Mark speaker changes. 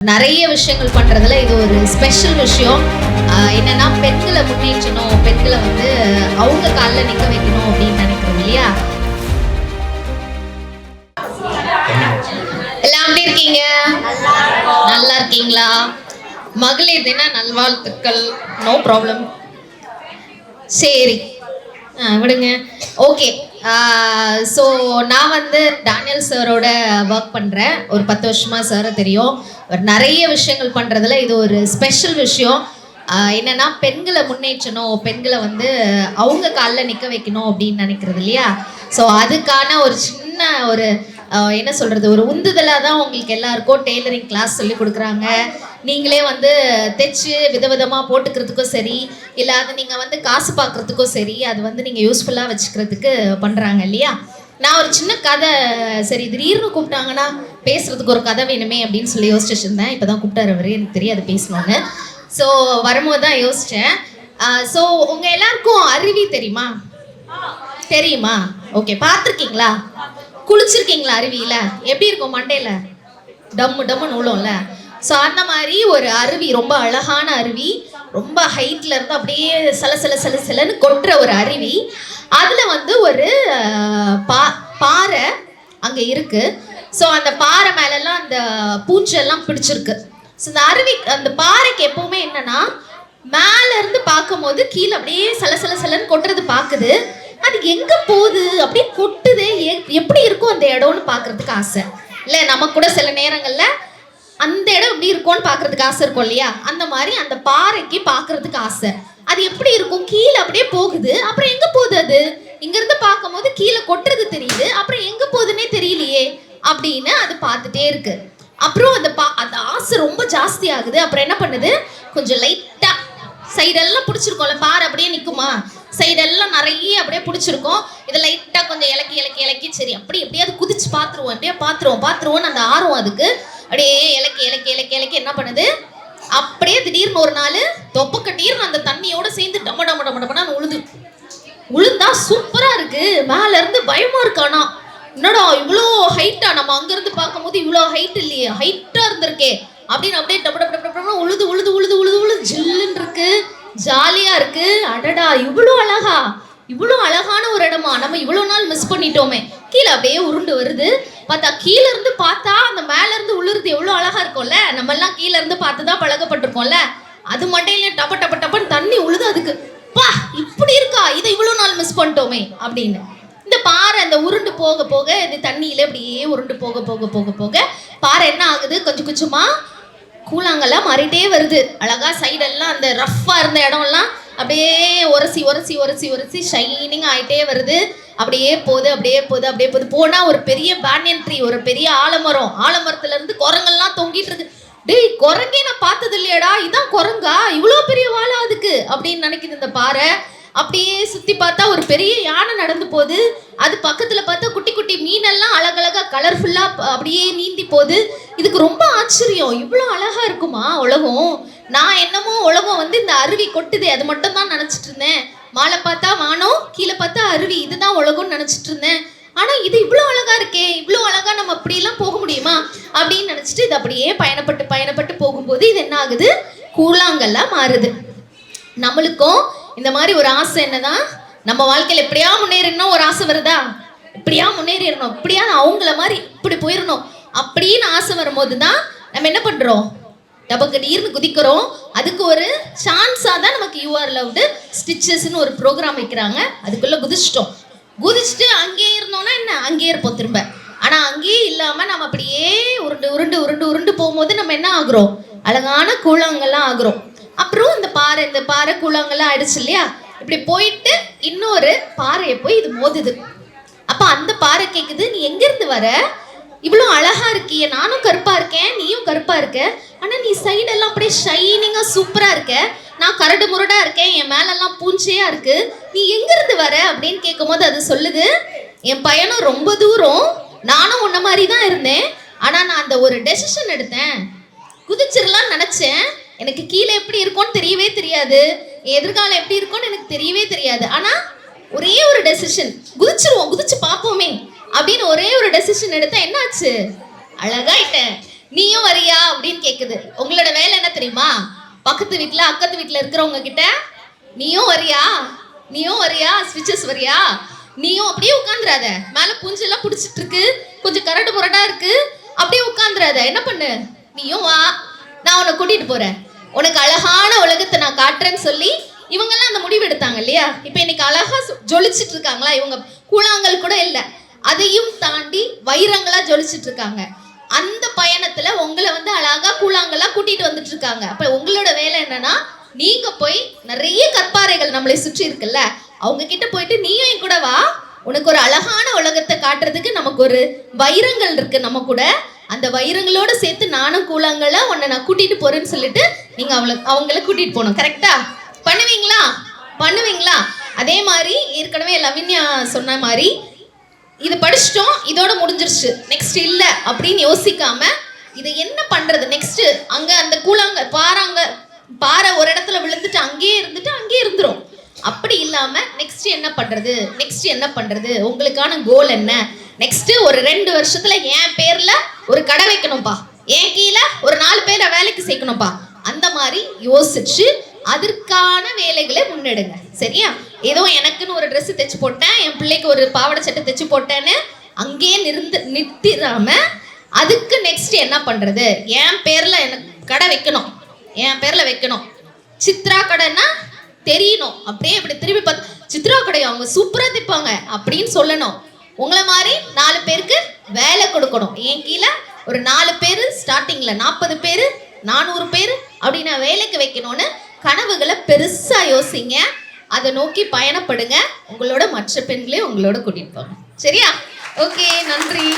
Speaker 1: நிறைய விஷயங்கள் பண்றதுல இது ஒரு ஸ்பெஷல் விஷயம். என்னன்னா பெண்களை முன்னேற்றணும், பெண்களை வந்து அவங்க காலில் நிக்க வைக்கணும் அப்படின்னு நினைக்கிறோம் இல்லையா? எல்லாம் எப்படி இருக்கீங்க? நல்லா இருக்கீங்களா? மகளிர் தின நல்வாழ்த்துக்கள். No problem. சரி, விடுங்க. ஓகே. ஸோ நான் வந்து டேனியல் சாரோட ஒர்க் பண்ணுறேன். ஒரு 10 வருஷமாக சாரை தெரியும். நிறைய விஷயங்கள் பண்ணுறதுல இது ஒரு ஸ்பெஷல் விஷயம். என்னென்னா பெண்களை முன்னேற்றணும், பெண்களை வந்து அவங்க காலில் நிற்க வைக்கணும் அப்படின்னு நினைக்கிறது இல்லையா? ஸோ அதுக்கான ஒரு சின்ன ஒரு என்ன சொல்கிறது, ஒரு உந்துதலாக தான் உங்களுக்கு எல்லாருக்கும் டெய்லரிங் கிளாஸ் சொல்லி கொடுக்குறாங்க. நீங்களே வந்து தைச்சு விதவிதமாக போட்டுக்கிறதுக்கும் சரி, இல்லை அது நீங்கள் வந்து காசு பார்க்குறதுக்கும் சரி, அது வந்து நீங்கள் யூஸ்ஃபுல்லாக வச்சுக்கிறதுக்கு பண்ணுறாங்க இல்லையா? நான் ஒரு சின்ன கதை, சரி திடீர்னு கூப்பிட்டாங்கன்னா பேசுகிறதுக்கு ஒரு கதை வேணுமே அப்படின்னு சொல்லி யோசிச்சுட்டு இருந்தேன். இப்போ தான் கூப்பிட்டாரு அவர், எனக்கு தெரியாது பேசணுன்னு. ஸோ வரும்போது தான் யோசித்தேன். ஸோ உங்கள் எல்லாருக்கும் அருவி தெரியுமா? தெரியுமா? ஓகே. பார்த்துருக்கீங்களா? குளிச்சிருக்கீங்களா அருவியில்? எப்படி இருக்கும்? மண்டையில் டம்மு டம்முன்னு விழும்ல. ஸோ அந்த மாதிரி ஒரு அருவி, ரொம்ப அழகான அருவி, ரொம்ப ஹைட்ல இருந்து அப்படியே சிலன்னு கொட்டுற ஒரு அருவி. அதில் வந்து ஒரு பாறை அங்கே இருக்கு. ஸோ அந்த பாறை மேலெல்லாம் அந்த பூச்செல்லாம் பிடிச்சிருக்கு. ஸோ இந்த அருவி, அந்த பாறைக்கு எப்பவுமே என்னன்னா மேல இருந்து பார்க்கும் போது கீழே அப்படியே சிலன்னு கொட்டுறது பார்க்குது. அது எங்க போகுது, அப்படியே கொட்டுது, எப்படி இருக்கும் அந்த இடம்னு பார்க்கறதுக்கு ஆசை இல்லை? நமக்கு கூட சில நேரங்கள்ல அந்த இடம் எப்படி இருக்கும்னு பார்க்கறதுக்கு ஆசை இருக்கும் இல்லையா? அந்த மாதிரி அந்த பாறைக்கு பார்க்கறதுக்கு ஆசை. அது எப்படி இருக்கும்? கீழே அப்படியே போகுது, அப்புறம் எங்க போகுது? அது இங்கிருந்து பார்க்கும் போது கீழே கொட்டுறது தெரியுது, அப்புறம் எங்க போகுதுன்னே தெரியலையே அப்படின்னு அது பார்த்துட்டே இருக்கு. அப்புறம் அந்த ஆசை ரொம்ப ஜாஸ்தி ஆகுது. அப்புறம் என்ன பண்ணுது, கொஞ்சம் லைட்டா சைடெல்லாம் பிடிச்சிருக்கோம்ல, பாறை அப்படியே நிற்குமா, சைடெல்லாம் நிறைய அப்படியே பிடிச்சிருக்கோம். இதை லைட்டாக கொஞ்சம் இலக்கி சரி அப்படி எப்படியாவது குதிச்சு பார்த்துருவோம், எப்படியா பார்த்துருவோன்னு அந்த ஆர்வம் அதுக்கு அப்படியே இலக்கி என்ன பண்ணுது, அப்படியே திடீர்னு ஒரு நாள் தொப்பக்கட்டீர்னு அந்த தண்ணியோட சேர்ந்து டம்ம உளுந்தா சூப்பராக இருக்கு. மேல இருந்து பயமா இருக்கானா, என்னடா இவ்வளோ ஹைட்டா, நம்ம அங்கிருந்து பார்க்கும் போது இவ்வளோ ஹைட் இல்லையே, ஹைட்டா இருந்திருக்கே அப்படின்னு அப்படியே டப்ப உழுது ஜில்லுன்னு இருக்கு, ஜாலியா இருக்கு. அடடா இவ்வளோ அழகான ஒரு இடமா, நம்ம இவ்வளோ நாள் மிஸ் பண்ணிட்டோமே. கீழே அப்படியே உருண்டு வருது. பார்த்தா கீழே இருந்து பார்த்தா அந்த மேல இருந்து உளுருது எவ்வளோ அழகா இருக்கும்ல. நம்ம எல்லாம் கீழே இருந்து பார்த்து தான் பழகப்பட்டிருக்கோம்ல. அது மண்டையில டப்பன்னு தண்ணி உழுது. அதுக்கு பா இப்படி இருக்கா, இதை இவ்வளோ நாள் மிஸ் பண்ணிட்டோமே அப்படின்னு. இந்த பாறை அந்த உருண்டு போக இது தண்ணியில அப்படியே உருண்டு போக பாறை என்ன ஆகுது, கொஞ்சமா கூழாங்கெல்லாம் மாறிட்டே வருது. அழகா சைடெல்லாம் அந்த ரஃப்பா இருந்த இடம்லாம் அப்படியே உரசி ஷைனிங் ஆகிட்டே வருது. அப்படியே போகுது போனா ஒரு பெரிய பேனியன் ட்ரீ, ஒரு பெரிய ஆலமரத்துல இருந்து குரங்கெல்லாம் தொங்கிட்டு இருக்கு. டேய், குரங்கே நான் பார்த்தது இல்லையடா, இதான் குரங்கா, இவ்வளோ பெரிய வாழா அதுக்கு அப்படின்னு நினைக்குது இந்த பாறை. அப்படியே சுற்றி பார்த்தா ஒரு பெரிய யானை நடந்து போகுது. அது பக்கத்தில் பார்த்தா குட்டி மீனெல்லாம் அழகழகா கலர்ஃபுல்லாக அப்படியே நீந்தி போகுது. இதுக்கு ரொம்ப ஆச்சரியம், இவ்வளோ அழகா இருக்குமா உலகம்? நான் என்னமோ உலகம் வந்து இந்த அருவி கொட்டுது அது மட்டும் தான் நினச்சிட்டு இருந்தேன். மேலே பார்த்தா வானம், கீழே பார்த்தா அருவி, இதுதான் உலகம்னு நினச்சிட்டு இருந்தேன். ஆனால் இது இவ்வளோ அழகா இருக்கே, இவ்வளோ அழகா நம்ம அப்படியெல்லாம் போக முடியுமா அப்படின்னு நினச்சிட்டு இது அப்படியே பயணப்பட்டு போகும்போது இது என்ன ஆகுது, கூழாங்கல்லாம் மாறுது. நம்மளுக்கும் இந்த மாதிரி ஒரு ஆசை என்னதான், நம்ம வாழ்க்கையில் எப்படியா முன்னேறணும் ஒரு ஆசை வருதா, இப்படியா முன்னேறிடணும், இப்படியா அவங்கள மாதிரி இப்படி போயிடணும் அப்படின்னு ஆசை வரும்போது தான் நம்ம என்ன பண்ணுறோம், டபக்கடீர்னு குதிக்கிறோம். அதுக்கு ஒரு சான்ஸாக தான் நமக்கு யூஆர் லவ்டு ஸ்டிச்சஸ்ன்னு ஒரு ப்ரோக்ராம் வைக்கிறாங்க. அதுக்குள்ளே குதிச்சுட்டு அங்கேயே இருந்தோம்னா என்ன, அங்கேயே இருப்போம் திரும்ப. ஆனால் அங்கேயே இல்லாமல் நம்ம அப்படியே உருண்டு போகும்போது நம்ம என்ன ஆகுறோம், அழகான கூழாங்கல்லாம் ஆகுறோம். அப்புறம் இந்த பாறை கூழாங்கல்லாம் ஆயிடுச்சு இல்லையா? இப்படி போயிட்டு இன்னொரு பாறையை போய் இது மோதுது. அப்போ அந்த பாறை கேட்குது, நீ எங்கேருந்து வர, இவ்வளோ அழகா இருக்கிய, நானும் கருப்பா இருக்கேன், நீயும் கருப்பா இருக்க, ஆனால் நீ சைடெல்லாம் அப்படியே ஷைனிங்காக சூப்பராக இருக்க, நான் கரடு முரடா இருக்கேன், என் மேலெல்லாம் பூஞ்சையா இருக்கு, நீ எங்கேருந்து வர அப்படின்னு கேட்கும்போது அது சொல்லுது, என் பையனும் ரொம்ப தூரம், நானும் உன்ன மாதிரி தான் இருந்தேன், ஆனால் நான் அந்த ஒரு டெசிஷன் எடுத்தேன், குதிச்சிடலான்னு நினச்சேன். எனக்கு கீழே எப்படி இருக்கும்னு தெரியவே தெரியாது, எதிர்காலம் எப்படி இருக்கும்னு எனக்கு தெரியவே தெரியாது. ஆனால் ஒரே ஒரு டெசிஷன், குதிச்சு பார்ப்போமே அப்படின்னு ஒரே ஒரு டெசிஷன் எடுத்தா என்னாச்சு, அழகாயிட்டேன். நீயும் வரியா அப்படின்னு கேக்குது. உங்களோட வேலை என்ன தெரியுமா? பக்கத்து வீட்டுல அக்கத்து வீட்டுல இருக்கிறவங்க கிட்ட நீயும் வரியா, நீயும் வரியா, ஸ்விட்சஸ் வரியா, நீயும் அப்படியே உட்காந்துராத. மேல பூஞ்செல்லாம் பிடிச்சிட்டு இருக்கு, கொஞ்சம் கரடு முரடா இருக்கு, அப்படியே உட்காந்துராத. என்ன பண்ணு, நீயும் வா, நான் உன்னை கூட்டிட்டு போறேன், உனக்கு அழகான உலகத்தை நான் காட்டுறேன்னு சொல்லி இவங்கெல்லாம் அந்த முடிவு எடுத்தாங்க இல்லையா? இப்ப இன்னைக்கு அழகா ஜொலிச்சிட்டு இருக்காங்களா? இவங்க கூழாங்கல் கூட இல்லை, அதையும் தாண்டி வைரங்களா ஜொலிச்சிட்டு இருக்காங்க. அந்த பயணத்துல உங்களை வந்து அழகா கூழாங்கல்லா கூட்டிட்டு வந்துட்டு இருக்காங்க. அப்ப உங்களோட வேலை என்னன்னா, நீங்க போய் நிறைய கற்பாறைகள் நம்மளை சுற்றி இருக்குல்ல, அவங்க கிட்ட போயிட்டு நீயும் என் கூட வா, உனக்கு ஒரு அழகான உலகத்தை காட்டுறதுக்கு நமக்கு ஒரு வைரங்கள் இருக்கு நம்ம கூட, அந்த வைரங்களோட சேர்த்து நானும் கூழாங்கல்ல உன்னை நான் கூட்டிட்டு போறேன்னு சொல்லிட்டு நீங்க அவங்கள கூட்டிட்டு போகணும். கரெக்டா? பண்ணுவீங்களா? பண்ணுவீங்களா? அதே மாதிரி ஏற்கனவே லவின்யா சொன்ன மாதிரி இது படிச்சிட்டோம், இதோட முடிஞ்சிருச்சு, நெக்ஸ்ட் இல்ல அப்படின்னு யோசிக்காம இதை என்ன பண்றது நெக்ஸ்ட், அங்க அந்த கூழாங்க பாறை ஒரு இடத்துல விழுந்துட்டு அங்கேயே இருந்துரும். அப்படி இல்லாம நெக்ஸ்ட் என்ன பண்றது, நெக்ஸ்ட் என்ன பண்றது, உங்களுக்கான கோல் என்ன, நெக்ஸ்ட் ஒரு 2 வருஷத்துல என் பேர்ல ஒரு கடை வைக்கணும்பா, என் கீழே ஒரு 4 பேரை வேலைக்கு சேர்க்கணும்பா, அந்த மாதிரி யோசிச்சு அதற்கான வேலைகளை முன்னெடுங்க. சரியா? ஏதோ எனக்குன்னு ஒரு ட்ரெஸ் தைச்சு போட்டேன், என் பிள்ளைக்கு ஒரு பாவாடை சட்டை தைச்சு போட்டேன்னு அங்கேயே நிறுத்திடாம அதுக்கு நெக்ஸ்ட் என்ன பண்றது, என் பேர்ல எனக்கு கடை வைக்கணும், என் பேர்ல வைக்கணும், சித்ரா கடைன்னா தெரியணும், அப்படியே இப்படி திரும்பி பார்த்து சித்ரா கடை அவங்க சூப்பரா தைப்பாங்க அப்படின்னு சொல்லணும். உங்களை மாதிரி 4 பேருக்கு வேலை கொடுக்கணும். என் கீழே ஒரு 4 பேர் ஸ்டார்டிங்ல 40 பேர் 400 பேர் அப்படி நான் வேலைக்கு வைக்கணும்னு கனவுகளை பெருசா யோசிங்க, அதை நோக்கி பயணப்படுங்க. உங்களோட மற்ற பெண்களே உங்களோட கூட்டிட்டு போங்க. சரியா? ஓகே, நன்றி.